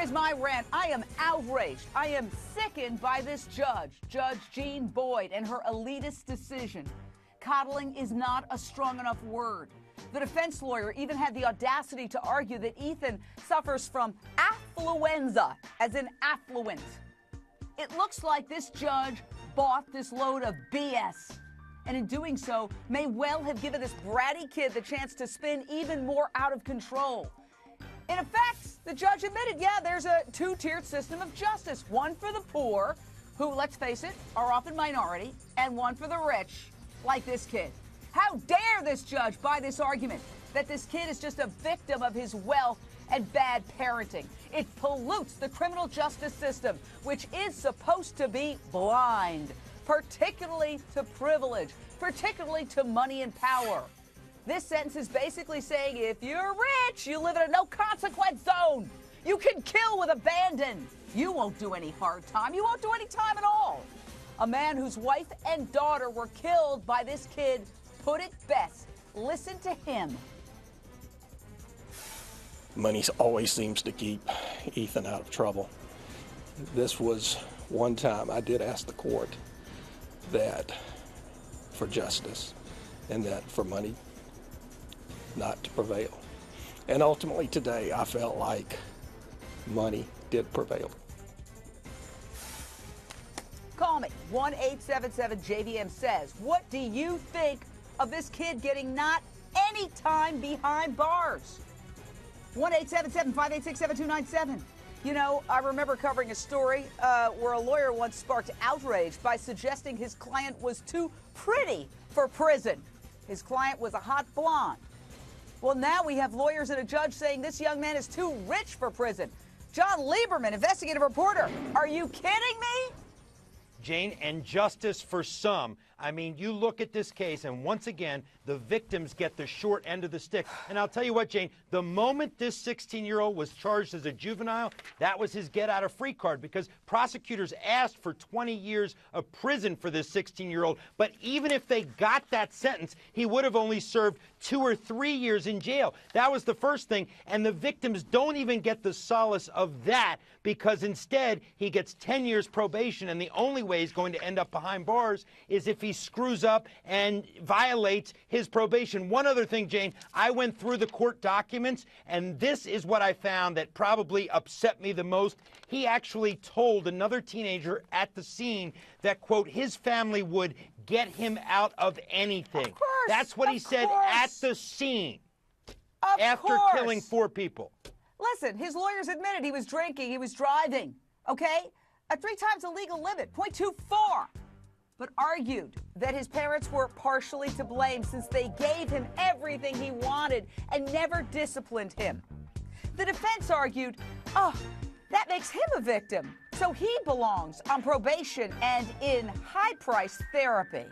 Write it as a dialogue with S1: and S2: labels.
S1: Here's my rant. I am outraged. I am sickened by this judge, Judge Jean Boyd, and her elitist decision. Coddling is not a strong enough word. The defense lawyer even had the audacity to argue that Ethan suffers from affluenza, as in affluent. It looks like this judge bought this load of BS, and in doing so, may well have given this bratty kid the chance to spin even more out of control. In effect, the judge admitted, yeah, there's a two-tiered system of justice. One for the poor, who, let's face it, are often minority, and one for the rich, like this kid. How dare this judge buy this argument that this kid is just a victim of his wealth and bad parenting? It pollutes the criminal justice system, which is supposed to be blind, particularly to privilege, particularly to money and power. This sentence is basically saying if you're rich, you live in a no-consequence zone. You can kill with abandon. You won't do any hard time. You won't do any time at all. A man whose wife and daughter were killed by this kid put it best. Listen to him.
S2: Money always seems to keep Ethan out of trouble. This was one time I did ask the court that for justice and that for money not to prevail. And ultimately today I felt like money did prevail.
S1: Call me, 1-877-JVM says. What do you think of this kid getting not any time behind bars? 1-877-586-7297. You know, I remember covering a story where a lawyer once sparked outrage by suggesting his client was too pretty for prison. His client was a hot blonde. Well, now we have lawyers and a judge saying this young man is too rich for prison. John Lieberman, investigative reporter, are you kidding me?
S3: Jane, and justice for some. I mean, you look at this case, and once again, the victims get the short end of the stick. And I'll tell you what, Jane, the moment this 16-year-old was charged as a juvenile, that was his get-out-of-free card, because prosecutors asked for 20 years of prison for this 16-year-old. But even if they got that sentence, he would have only served 2 or 3 years in jail. That was the first thing. And the victims don't even get the solace of that, because instead, he gets 10 years probation, and the only way he's going to end up behind bars is if he screws up and violates his probation. One other thing, Jane, I went through the court documents, and this is what I found that probably upset me the most. He actually told another teenager at the scene that, quote, his family would get him out of anything.
S1: Of course,
S3: that's what he said at the scene after killing 4 people.
S1: Listen, his lawyers admitted he was drinking, he was driving, okay? A 3 times the legal limit, .24. But argued that his parents were partially to blame since they gave him everything he wanted and never disciplined him. The defense argued, oh, that makes him a victim, so he belongs on probation and in high-priced therapy.